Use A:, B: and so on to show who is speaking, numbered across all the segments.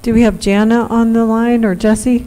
A: Do we have Jana on the line or Jesse?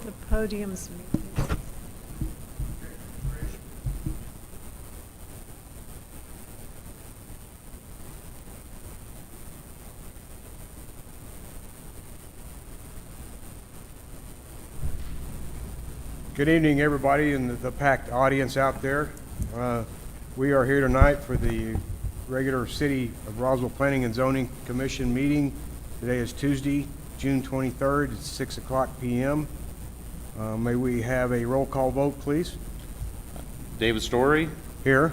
A: The podium's muted.
B: Good evening, everybody in the packed audience out there. We are here tonight for the regular City of Roswell Planning and Zoning Commission meeting. Today is Tuesday, June 23rd. It's 6 o'clock p.m. May we have a roll call vote, please?
C: David Story,
B: Here.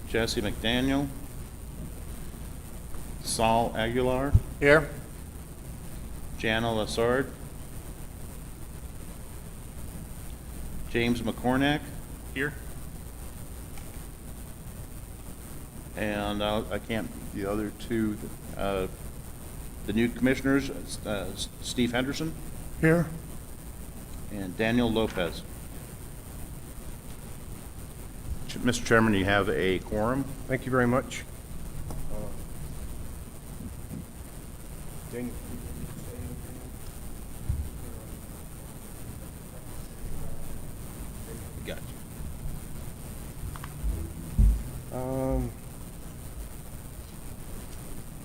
C: Jesse McDaniel, Saul Aguilar,
D: Here.
C: Jana Lassard, James McCornack,
D: Here.
C: and I can't, the other two, the new commissioners, Steve Henderson
D: Here.
C: and Daniel Lopez. Mr. Chairman, you have a quorum.
B: Thank you very much. Daniel,
C: Gotcha.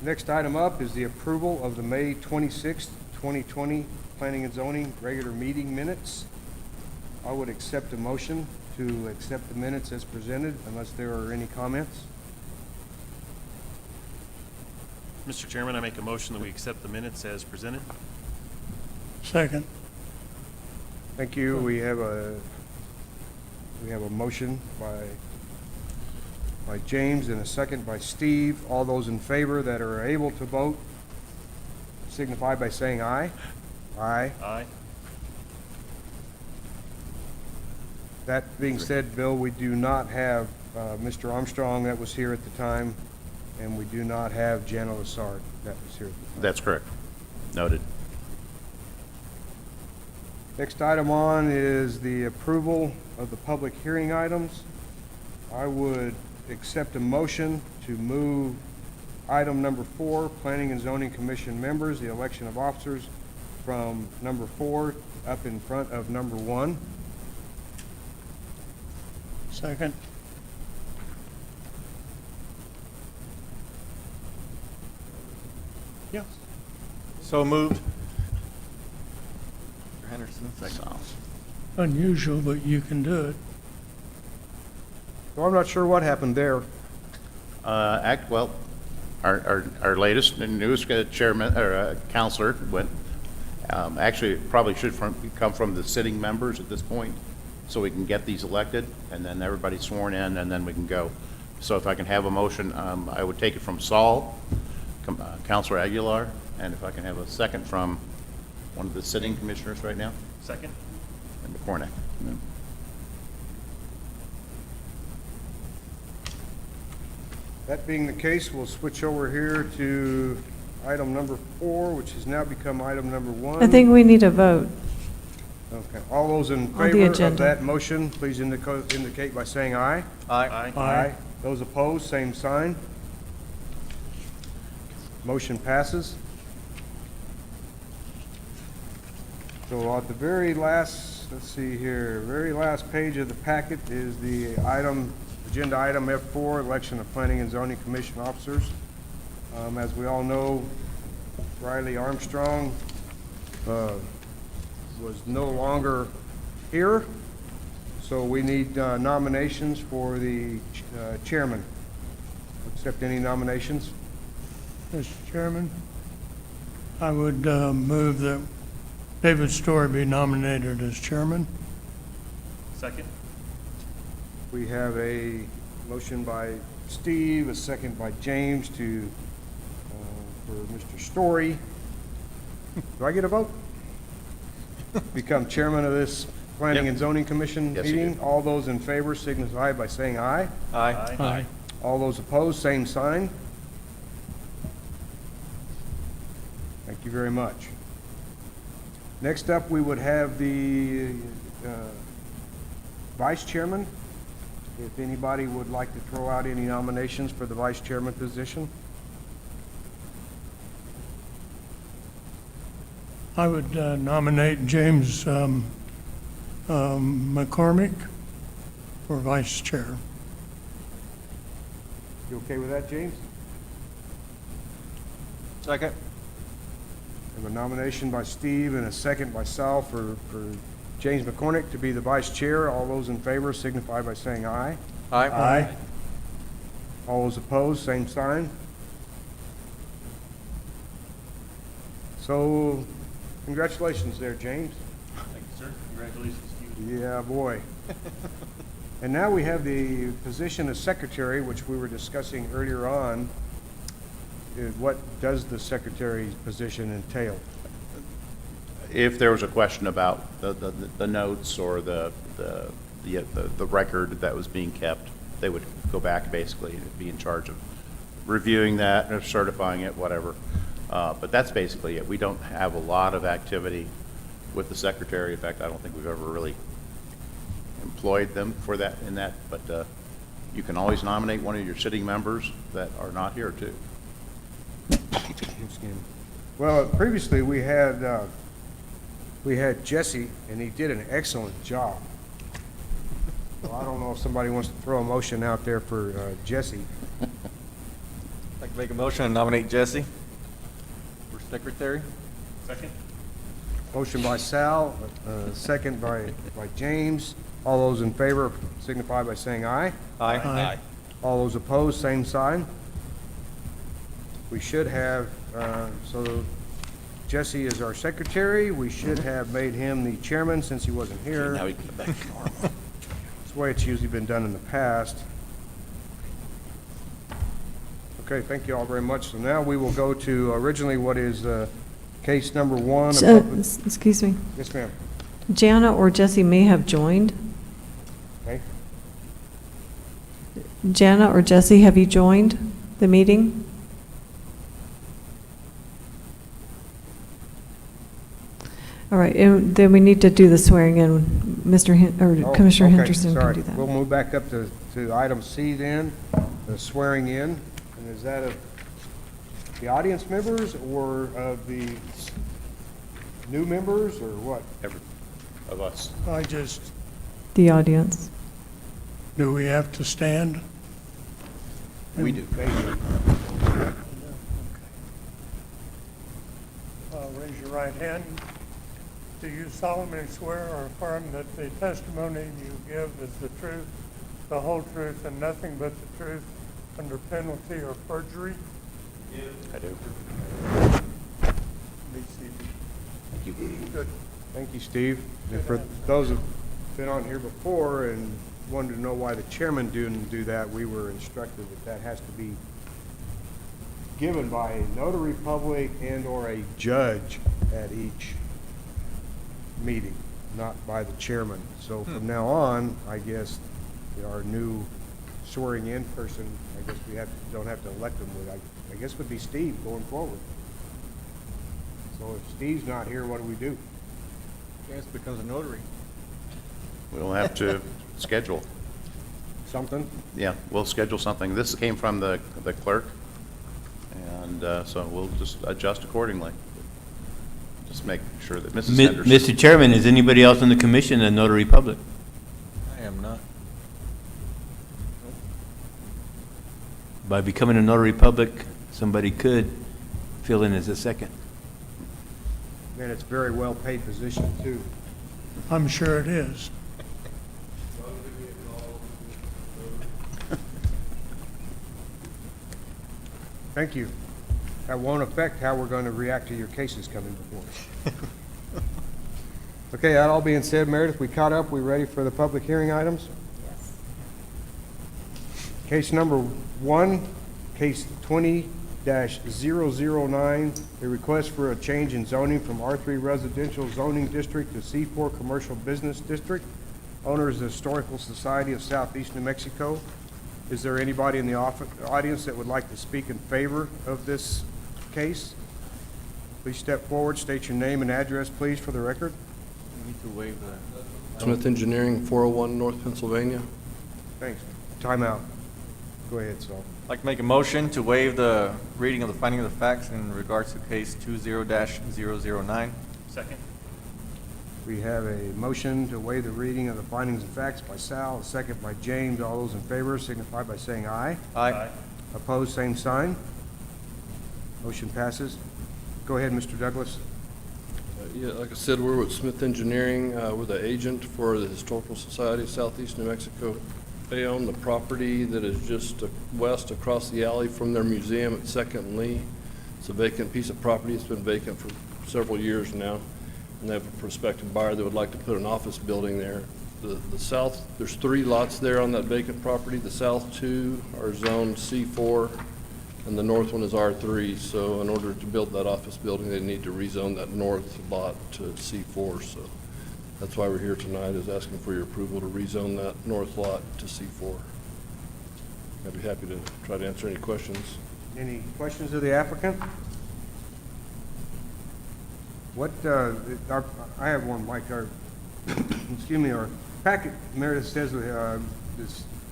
B: Next item up is the approval of the May 26th, 2020 Planning and Zoning regular meeting minutes. I would accept a motion to accept the minutes as presented unless there are any comments.
E: Mr. Chairman, I make a motion that we accept the minutes as presented.
D: Second.
B: Thank you. We have a motion by James and a second by Steve. All those in favor that are able to vote signify by saying aye. Aye.
E: Aye.
B: That being said, Bill, we do not have Mr. Armstrong that was here at the time, and we do not have Jana Lassard that was here at the time.
C: That's correct. Noted.
B: Next item on is the approval of the public hearing items. I would accept a motion to move item number 4, Planning and Zoning Commission members, the election of officers, from number 4 up in front of number 1.
D: Second.
E: Yes.
D: So moved.
C: Henderson, second.
D: Unusual, but you can do it.
B: So I'm not sure what happened there.
C: Well, our latest and newest chairman, or counselor, went, actually, it probably should come from the sitting members at this point, so we can get these elected, and then everybody's sworn in, and then we can go. So if I can have a motion, I would take it from Saul, Counselor Aguilar, and if I can have a second from one of the sitting commissioners right now,
E: Second?
C: and McCornack.
B: That being the case, we'll switch over here to item number 4, which has now become item number 1.
A: I think we need a vote.
B: Okay. All those in
A: the
B: favor of
A: agenda.
B: that motion, please indicate by saying aye.
E: Aye.
D: Aye.
B: Those opposed, same sign. Motion passes. So at the very last, let's see here, very last page of the packet is the item, agenda item F4, election of planning and zoning commission officers. As we all know, Riley Armstrong was no longer here, so we need nominations for the chairman. Accept any nominations?
D: Mr. Chairman, I would move that David Story be nominated as chairman.
E: Second?
B: We have a motion by Steve, a second by James to, for Mr. Story. Do I get a vote? Become chairman of this Planning
C: Yep.
B: and Zoning Commission
C: Yes, you
B: meeting.
C: do.
B: All those in favor signify by saying aye.
D: Aye.
B: All those opposed, same sign. Thank you very much. Next up, we would have the vice chairman. If anybody would like to throw out any nominations for the vice chairman position.
D: I would nominate James McCormick for vice chair.
B: You okay with that, James?
F: Second.
B: We have a nomination by Steve and a second by Sal for James McCormick to be the vice chair. All those in favor signify by saying aye.
F: Aye.
B: All those opposed, same sign. So, congratulations there, James.
E: Thank you, sir. Congratulations to you.
B: Yeah, boy. And now we have the position of secretary, which we were discussing earlier on. What does the secretary's position entail?
C: If there was a question about the notes or the record that was being kept, they would go back basically and be in charge of reviewing that, or certifying it, whatever. But that's basically it. We don't have a lot of activity with the secretary. In fact, I don't think we've ever really employed them for that, but you can always nominate one of your sitting members that are not here too.
B: Well, previously we had Jesse, and he did an excellent job. So I don't know if somebody wants to throw a motion out there for Jesse.
F: I'd like to make a motion and nominate Jesse for secretary.
E: Second?
B: Motion by Sal, second by James. All those in favor signify by saying aye.
D: Aye.
B: All those opposed, same sign. We should have, so Jesse is our secretary. We should have made him the chairman since he wasn't here.
C: Now we can get back to normal.
B: That's the way it's usually been done in the past. Okay, thank you all very much. So now we will go to originally what is case number one.
A: Excuse me.
B: Yes, ma'am.
A: Jana or Jesse may have joined.
B: Okay.
A: Jana or Jesse, have you joined the meeting? All right, and then we need to do the swearing in.
B: Oh,
A: Commissioner
B: okay,
A: Henderson can
B: sorry.
A: do that.
B: We'll move back up to item C then, the swearing in. And is that of the audience members or of the new members or what?
C: Of us.
A: The audience.
D: Do we have to stand?
C: We do.
D: Raise your right hand. Do you solemnly swear or affirm that the testimony you give is the truth, the whole truth, and nothing but the truth under penalty of perjury?
C: I do.
D: Be seated.
C: Thank you.
D: Good.
B: Thank you, Steve. And for those who've been on here before and wanted to know why the chairman didn't do that, we were instructed that that has to be given by a notary public and/or a judge at each meeting, not by the chairman. So from now on, I guess our new swearing in person, I guess we don't have to elect them. I guess would be Steve going forward. So if Steve's not here, what do we do?
F: Chance becomes a notary.
C: We'll have to schedule.
B: Something?
C: Yeah, we'll schedule something. This came from the clerk, and and so we'll just adjust accordingly. Just make sure that Mrs.
G: Mi-
C: Henderson.
G: Mr. Chairman, is anybody else in the commission a notary public?
F: I am not.
G: By becoming a notary public, somebody could fill in as a second.
B: And it's a very well-paid position, too.
D: I'm sure it is.
B: Thank you. That won't affect how we're going to react to your cases coming before us. Okay, that all being said, Meredith, we caught up, we ready for the public hearing items?
A: Yes.
B: Case number 1, case 20-009, a request for a change in zoning from R3 Residential Zoning District to C4 Commercial Business District. Owner is the Historical Society of Southeast New Mexico. Is there anybody in the audience that would like to speak in favor of this case? Please step forward, state your name and address, please, for the record.
F: We need to waive the.
H: Smith Engineering, 401 North Pennsylvania.
B: Thanks. Time out. Go ahead, Saul.
F: I'd like to make a motion to waive the reading of the finding of the facts in regards to case 20-009.
E: Second?
B: We have a motion to waive the reading of the findings and facts by Sal, a second by James. All those in favor signify by saying aye.
F: Aye.
B: Opposed, same sign. Motion passes. Go ahead, Mr. Douglas.
H: Yeah, like I said, we're with Smith Engineering. We're the agent for the Historical Society of Southeast New Mexico. They own the property that is just west across the alley from their museum at Second and Lee. It's a vacant piece of property. It's been vacant for several years now. And they have a prospective buyer that would like to put an office building there. The south, there's 3 lots there on that vacant property. The south 2 are zoned C4, and the north one is R3. So in order to build that office building, they need to rezone that north lot to C4. So that's why we're here tonight, is asking for your approval to rezone that north lot to C4. I'd be happy to try to answer any questions.
B: Any questions of the applicant? What, I have one, Mike, excuse me, our packet, Meredith says,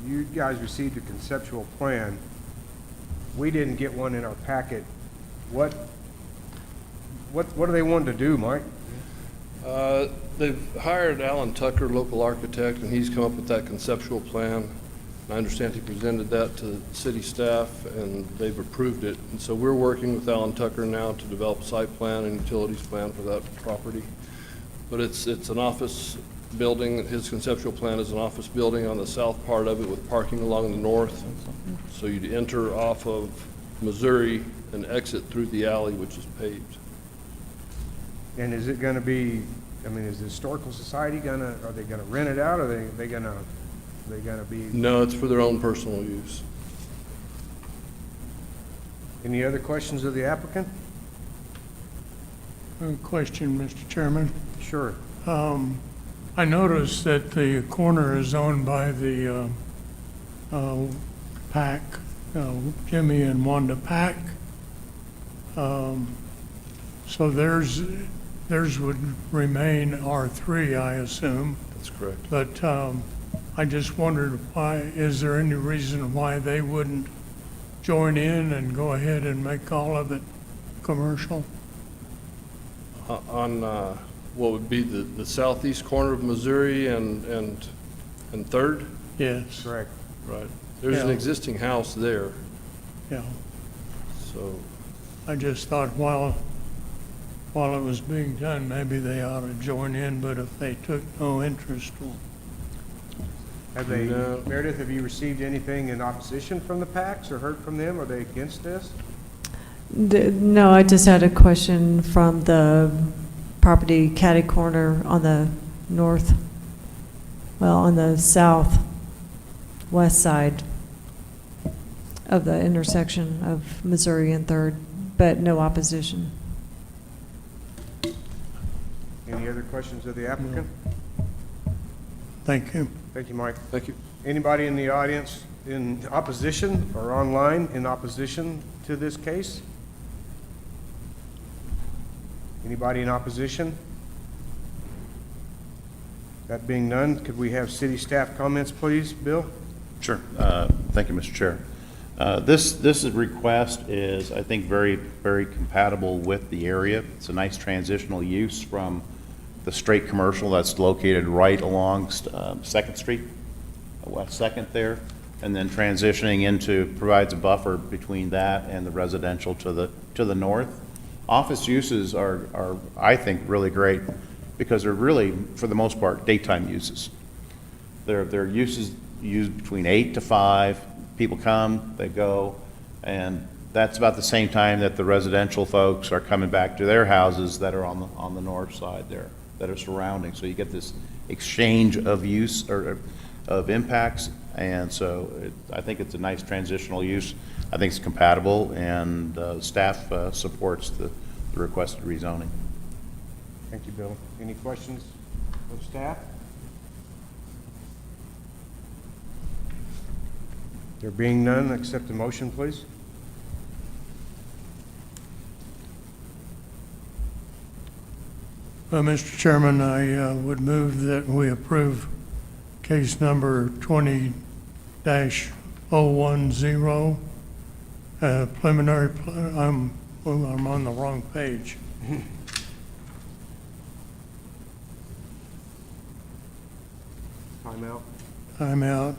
B: you guys received a conceptual plan. We didn't get one in our packet. What do they want to do, Mike?
H: They've hired Alan Tucker, local architect, and he's come up with that conceptual plan. I understand he presented that to city staff, and they've approved it. And so we're working with Alan Tucker now to develop a site plan and utilities plan for that property. But it's an office building. His conceptual plan is an office building on the south part of it with parking along the north. So you'd enter off of Missouri and exit through the alley, which is paved.
B: And is it going to be, I mean, is the Historical Society are they going to rent it out, or are they going to be?
H: No, it's for their own personal use.
B: Any other questions of the applicant?
D: A question, Mr. Chairman.
B: Sure.
D: I noticed that the corner is owned by the Pack, Jimmy and Wanda Pack. So theirs would remain R3, I assume.
H: That's correct.
D: But I just wondered why, is there any reason why they wouldn't join in and go ahead and make all of it commercial?
H: On what would be the southeast corner of Missouri and Third?
D: Yes,
B: Correct.
H: Right. There's an
D: Yeah.
H: existing house there,
D: yeah.
H: so
D: I just thought while it was being done, maybe they ought to join in, but if they took no interest, well,
B: Have they,
H: No.
B: Meredith, have you received anything in opposition from the PACs or heard from them? Are they against this?
A: No, I just had a question from the property catty corner on the north, well, on the southwest side of the intersection of Missouri and Third, but no opposition.
B: Any other questions of the applicant?
D: thank you.
B: Thank you, Mike.
H: thank you.
B: Anybody in the audience in opposition or online in opposition to this case? Anybody in opposition? That being none, could we have city staff comments, please? Bill?
C: Sure. Thank you, Mr. Chair. This request is, I think, very, very compatible with the area. It's a nice transitional use from the straight commercial that's located right along Second Street, West Second there, and then transitioning into, provides a buffer between that and the residential to the north. Office uses are, I think, really great because they're really, for the most part, daytime uses. They're uses used between 8 to 5. People come, they go, and that's about the same time that the residential folks are coming back to their houses that are on the north side there, that are surrounding. So you get this exchange of use or of impacts, and so I think it's a nice transitional use. I think it's compatible, and staff supports the requested rezoning.
B: Thank you, Bill. Any questions of staff? There being none, accept the motion, please.
D: Mr. Chairman, I would move that we approve case number 20-010, preliminary, I'm on the wrong page.
B: Time out.
D: I'm out.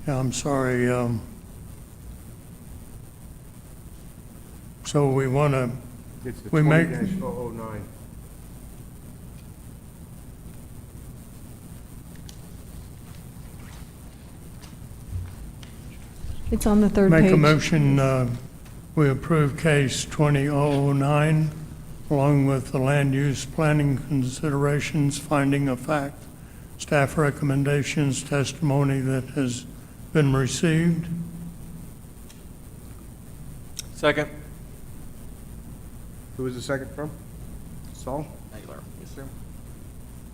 D: Yeah, I'm sorry. So we want to,
B: It's the
D: We make-
B: 20-009.
A: It's on the third page.
D: make a motion, we approve case 20-009, along with the land use planning considerations, finding of fact, staff recommendations, testimony that has been received.
F: Second.
B: Who was the second from? Saul?
F: Yes, sir.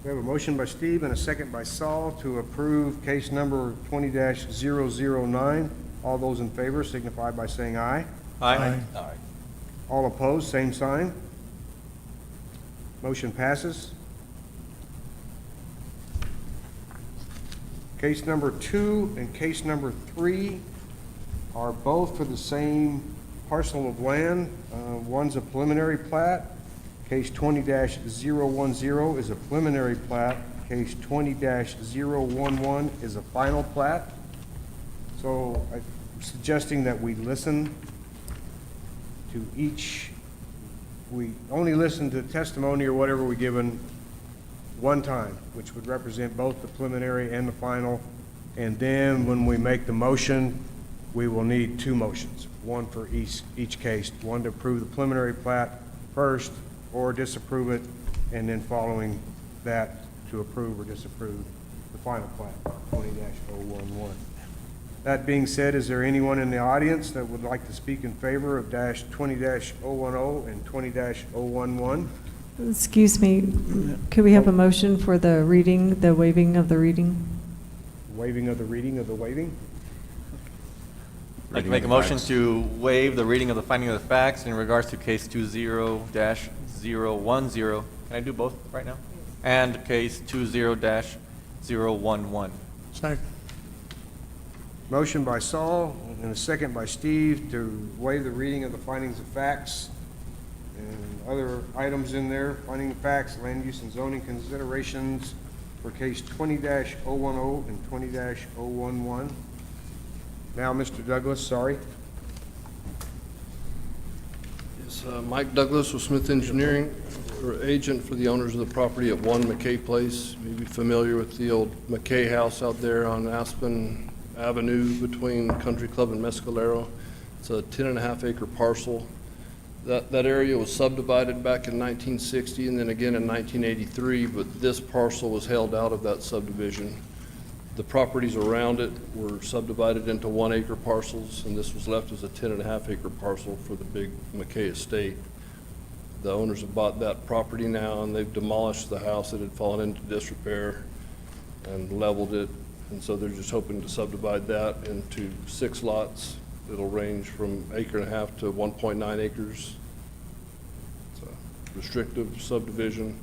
B: We have a motion by Steve and a second by Saul to approve case number 20-009. All those in favor signify by saying aye.
D: Aye.
B: All opposed, same sign. Motion passes. Case number 2 and case number 3 are both for the same parcel of land. One's a preliminary plat. Case 20-010 is a preliminary plat. Case 20-011 is a final plat. So I'm suggesting that we listen to each, we only listen to testimony or whatever we're given one time, which would represent both the preliminary and the final. And then when we make the motion, we will need 2 motions, one for each case, one to approve the preliminary plat first or disapprove it, and then following that to approve or disapprove the final plat, 20-011. That being said, is there anyone in the audience that would like to speak in favor of 20-010 and 20-011?
A: Excuse me, could we have a motion for the reading, the waiving of the reading?
B: Waiving of the reading of the waiving?
F: I'd like to make a motion to waive the reading of the finding of the facts in regards to case 20-010. Can I do both right now? And case 20-011.
D: Second.
B: Motion by Saul and a second by Steve to waive the reading of the findings of facts and other items in there, finding of facts, land use and zoning considerations for case 20-010 and 20-011. Now, Mr. Douglas, sorry.
H: Yes, Mike Douglas with Smith Engineering, or agent for the owners of the property at 1 McKay Place. You may be familiar with the old McKay house out there on Aspen Avenue between Country Club and Mescalero. It's a 10.5 acre parcel. That area was subdivided back in 1960 and then again in 1983, but this parcel was held out of that subdivision. The properties around it were subdivided into 1 acre parcels, and this was left as a 10.5 acre parcel for the big McKay estate. The owners have bought that property now, and they've demolished the house that had fallen into disrepair and leveled it, and so they're just hoping to subdivide that into 6 lots. It'll range from 1.5 acres to 1.9 acres. It's a restrictive subdivision.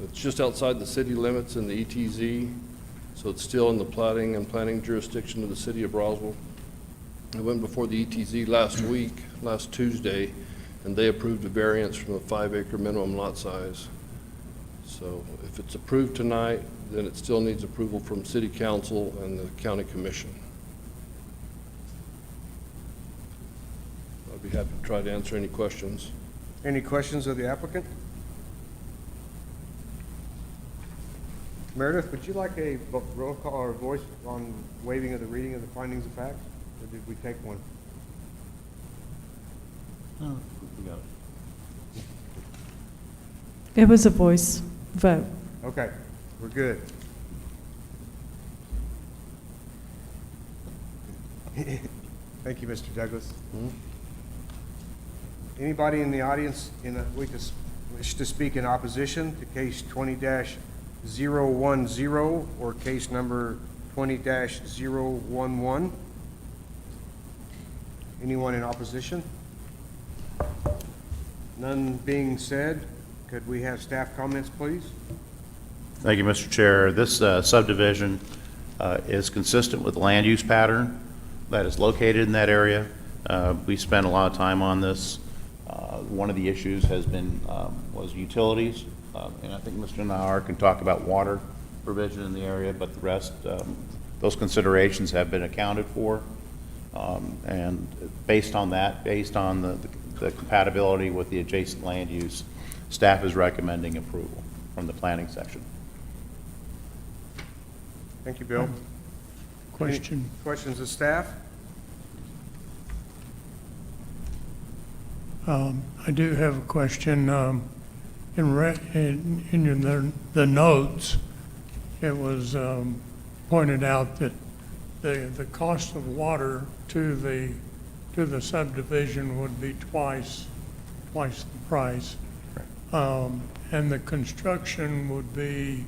H: It's just outside the city limits in the ETZ, so it's still in the platting and planning jurisdiction of the city of Roswell. I went before the ETZ last Tuesday, and they approved a variance from the 5-acre minimum lot size. So if it's approved tonight, then it still needs approval from city council and the county commission. I'd be happy to try to answer any questions.
B: Any questions of the applicant? Meredith, would you like a roll call or voice on waiving of the reading of the findings of facts? Or did we take one?
A: It was a voice vote.
B: Okay, we're good. Thank you, Mr. Douglas. Anybody in the audience wish to speak in opposition to case 20-010 or case number 20-011? Anyone in opposition? None being said, could we have staff comments, please?
C: Thank you, Mr. Chair. This subdivision is consistent with the land use pattern that is located in that area. We spent a lot of time on this. One of the issues has been was utilities, and I think Mr. Nahar can talk about water provision in the area, but the rest, those considerations have been accounted for. And based on that, based on the compatibility with the adjacent land use, staff is recommending approval from the planning section.
B: Thank you, Bill.
D: Question.
B: Any questions of staff?
D: I do have a question. In the notes, it was pointed out that the cost of water to the subdivision would be twice the price. And the construction would be,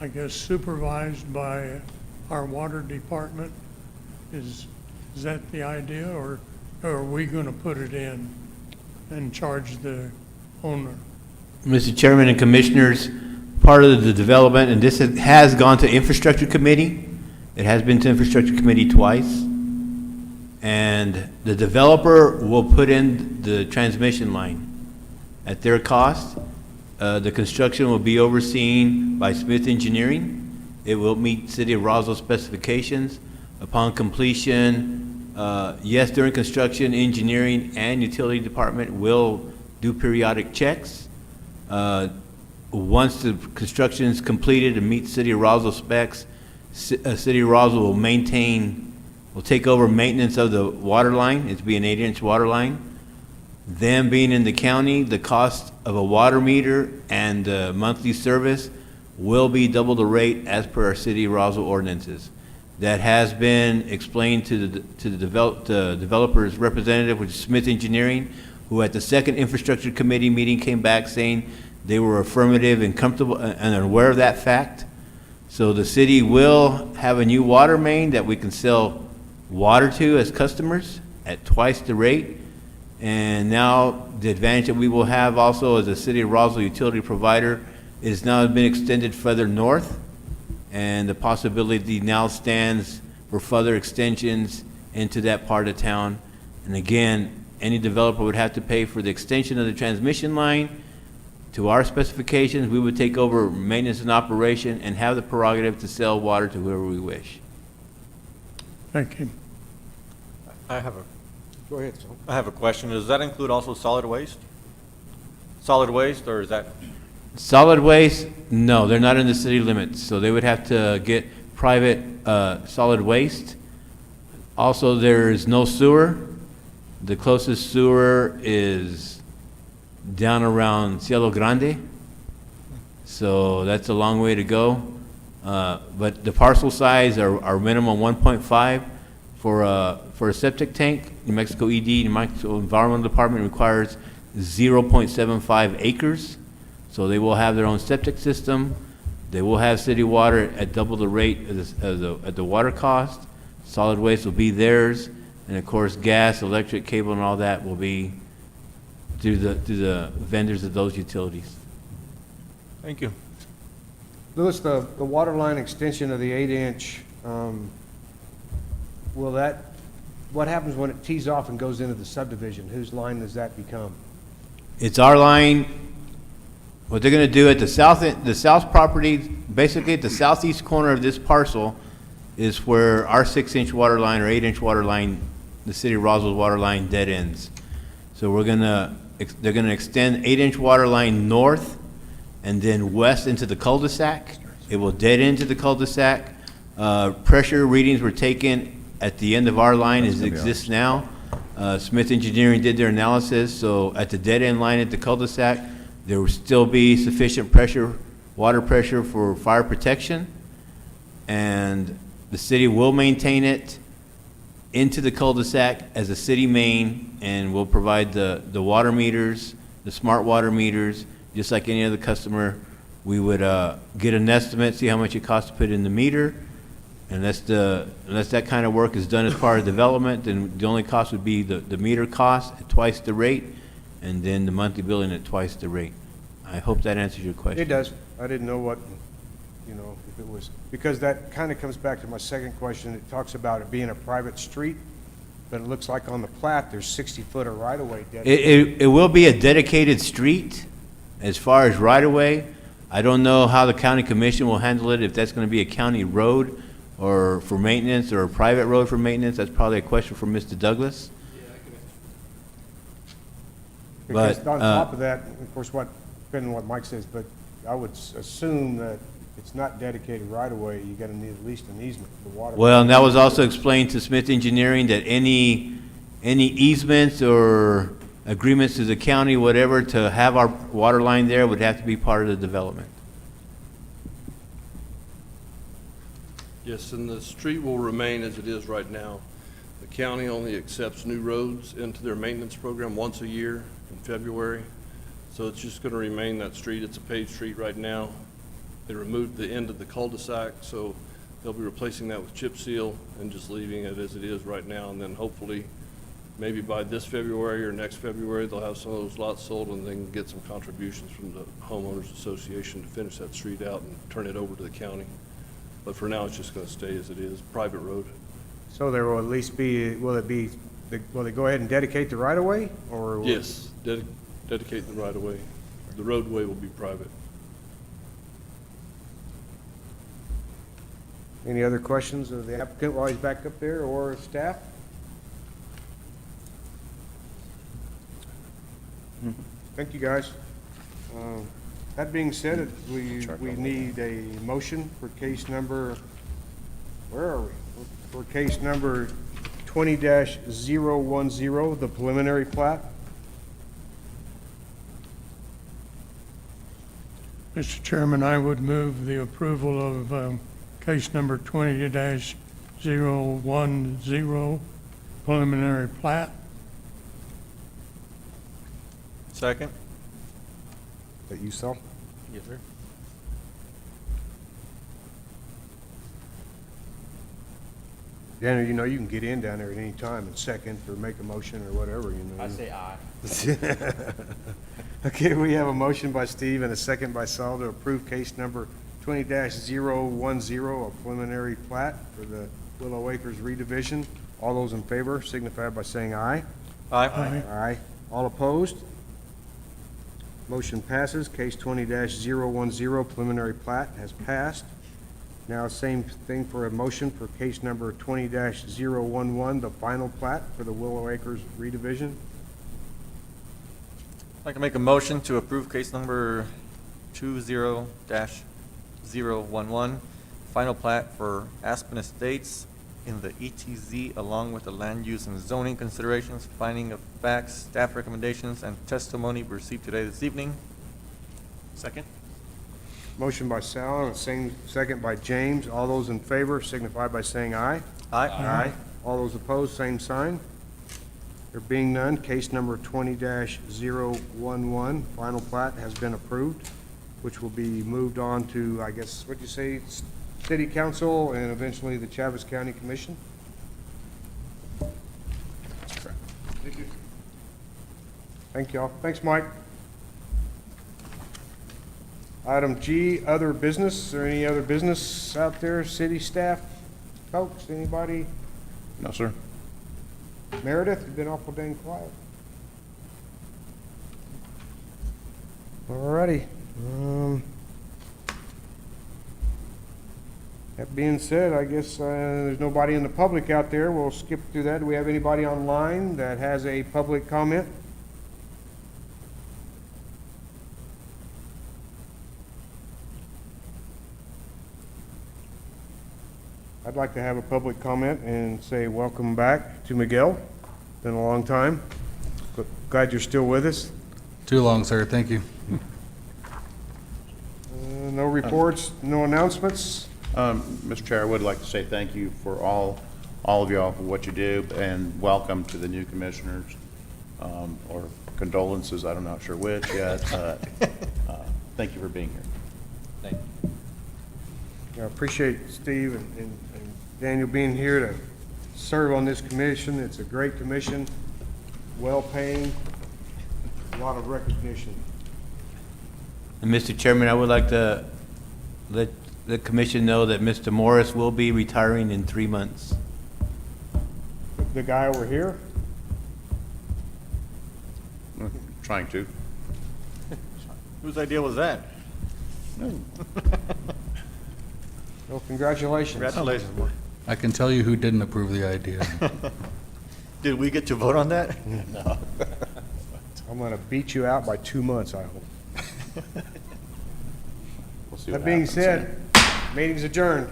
D: I guess, supervised by our water department. Is that the idea, or are we going to put it in and charge the owner?
G: Mr. Chairman and Commissioners, part of the development, and this has gone to Infrastructure Committee. It has been to Infrastructure Committee twice. And the developer will put in the transmission line at their cost. The construction will be overseen by Smith Engineering. It will meet City of Roswell specifications. Upon completion, yes, during construction, engineering and utility department will do periodic checks. Once the construction is completed and meets City of Roswell specs, City of Roswell will take over maintenance of the water line. It's be an 8-inch water line. Them being in the county, the cost of a water meter and monthly service will be double the rate as per our City of Roswell ordinances. That has been explained to the developer's representative, which is Smith Engineering, who at the second Infrastructure Committee meeting came back saying they were affirmative and comfortable and aware of that fact. So the city will have a new water main that we can sell water to as customers at twice the rate. And now the advantage that we will have also as a City of Roswell utility provider is now been extended further north, and the possibility now stands for further extensions into that part of town. And again, any developer would have to pay for the extension of the transmission line to our specifications. We would take over maintenance and operation and have the prerogative to sell water to whoever we wish.
D: Thank you.
F: Go ahead, Phil. I have a question. Does that include also solid waste? Solid waste, or is that?
G: Solid waste, no, they're not in the city limits, so they would have to get private solid waste. Also, there is no sewer. The closest sewer is down around Cielo Grande, so that's a long way to go. But the parcel size are minimum 1.5 for a septic tank. New Mexico ED, New Mexico Environmental Department requires 0.75 acres. So they will have their own septic system. They will have city water at double the rate at the water cost. Solid waste will be theirs. And of course, gas, electric, cable, and all that will be through the vendors of those utilities.
F: Thank you.
B: Louis, the water line extension of the 8-inch, will that what happens when it tees off and goes into the subdivision? Whose line does that become?
G: It's our line. What they're gonna do at the south property, basically at the southeast corner of this parcel, is where our 6-inch water line or 8-inch water line, the city of Roswell's water line, dead ends. So they're gonna extend 8-inch water line north and then west into the cul-de-sac. It will dead end to the cul-de-sac. Pressure readings were taken at the end of our line as it exists now. Smith Engineering did their analysis, so at the dead end line at the cul-de-sac, there will still be sufficient pressure, water pressure for fire protection. And the city will maintain it into the cul-de-sac as a city main, and will provide the water meters, the smart water meters, just like any other customer. We would get an estimate, see how much it costs to put in the meter. Unless that kind of work is done as part of development, then the only cost would be the meter cost at twice the rate, and then the monthly billing at twice the rate. I hope that answers your question.
B: It does. I didn't know what, if it was, because that kind of comes back to my second question. It talks about it being a private street, but it looks like on the plat, there's 60-foot of right-of-way dedicated.
G: It will be a dedicated street as far as right-of-way. I don't know how the county commission will handle it, if that's going to be a county road or for maintenance, or a private road for maintenance. That's probably a question for Mr. Douglas.
B: Because
G: But,
B: on top of that, of course, depending on what Mike says, but I would assume that it's not dedicated right-of-way, you gotta need at least an easement for the water.
G: Well, and that was also explained to Smith Engineering, that any easements or agreements to the county, whatever, to have our water line there would have to be part of the development.
H: Yes, and the street will remain as it is right now. The county only accepts new roads into their maintenance program once a year in February. So it's just going to remain that street. It's a paved street right now. They removed the end of the cul-de-sac, so they'll be replacing that with chip seal and just leaving it as it is right now. And then hopefully, maybe by this February or next February, they'll have some of those lots sold, and they can get some contributions from the homeowners association to finish that street out and turn it over to the county. But for now, it's just going to stay as it is, private road.
B: So there will at least be, will they go ahead and dedicate the right-of-way, or? will-
H: Yes, dedicate the right-of-way. The roadway will be private.
B: Any other questions of the applicant while he's back up there, or staff? Thank you, guys. That being said, we need a motion for case number, where are we? For case number 20-010, the preliminary plat.
D: Mr. Chairman, I would move the approval of case number 20-010, preliminary plat.
F: Second?
B: That you saw?
F: Yes, sir.
B: Daniel, you can get in down there at any time and second or make a motion or whatever,
F: I say aye.
B: Okay, we have a motion by Steve and a second by Sal to approve case number 20-010, a preliminary plat for the Willow Acres redivision. All those in favor signify by saying aye.
F: Aye.
B: Aye. All opposed? Motion passes. Case 20-010, preliminary plat has passed. Now, same thing for a motion for case number 20-011, the final plat for the Willow Acres redivision.
F: I'd like to make a motion to approve case number 20-011, final plat for Aspen Estates in the ETZ, along with the land use and zoning considerations, finding of facts, staff recommendations, and testimony received today this evening.
E: Second?
B: Motion by Sal and a second by James. All those in favor signify by saying aye.
F: Aye.
B: All those opposed, same sign. There being none, case number 20-011, final plat has been approved, which will be moved on to, I guess, what'd you say, City Council and eventually the Chaves County Commission?
E: That's correct.
B: Thank y'all. Thanks, Mike. Item G, other business. Is there any other business out there, city staff, folks, anybody?
C: No, sir.
B: Meredith, you've been awful dang quiet. All righty. That being said, I guess there's nobody in the public out there. We'll skip through that. Do we have anybody online that has a public comment? I'd like to have a public comment and say welcome back to Miguel. Been a long time. But glad you're still with us.
I: Too long, sir. Thank you.
B: No reports, no announcements.
C: Mr. Chair, I would like to say thank you for all of y'all for what you do, and welcome to the new commissioners, or condolences, I'm not sure which yet. Thank you for being here.
F: Thank you.
B: I appreciate Steve and Daniel being here to serve on this commission. It's a great commission, well-paying, a lot of recognition.
G: And Mr. Chairman, I would like to let the commission know that Mr. Morris will be retiring in 3 months.
B: The guy over here,
C: Trying to.
F: Whose idea was that?
B: well, congratulations.
F: Congratulations, Mark.
I: I can tell you who didn't approve the idea.
F: Did we get to vote on that?
C: No.
B: I'm going to beat you out by 2 months, I hope.
C: We'll see
B: That
C: what
B: being
C: happens.
B: said, meeting's adjourned.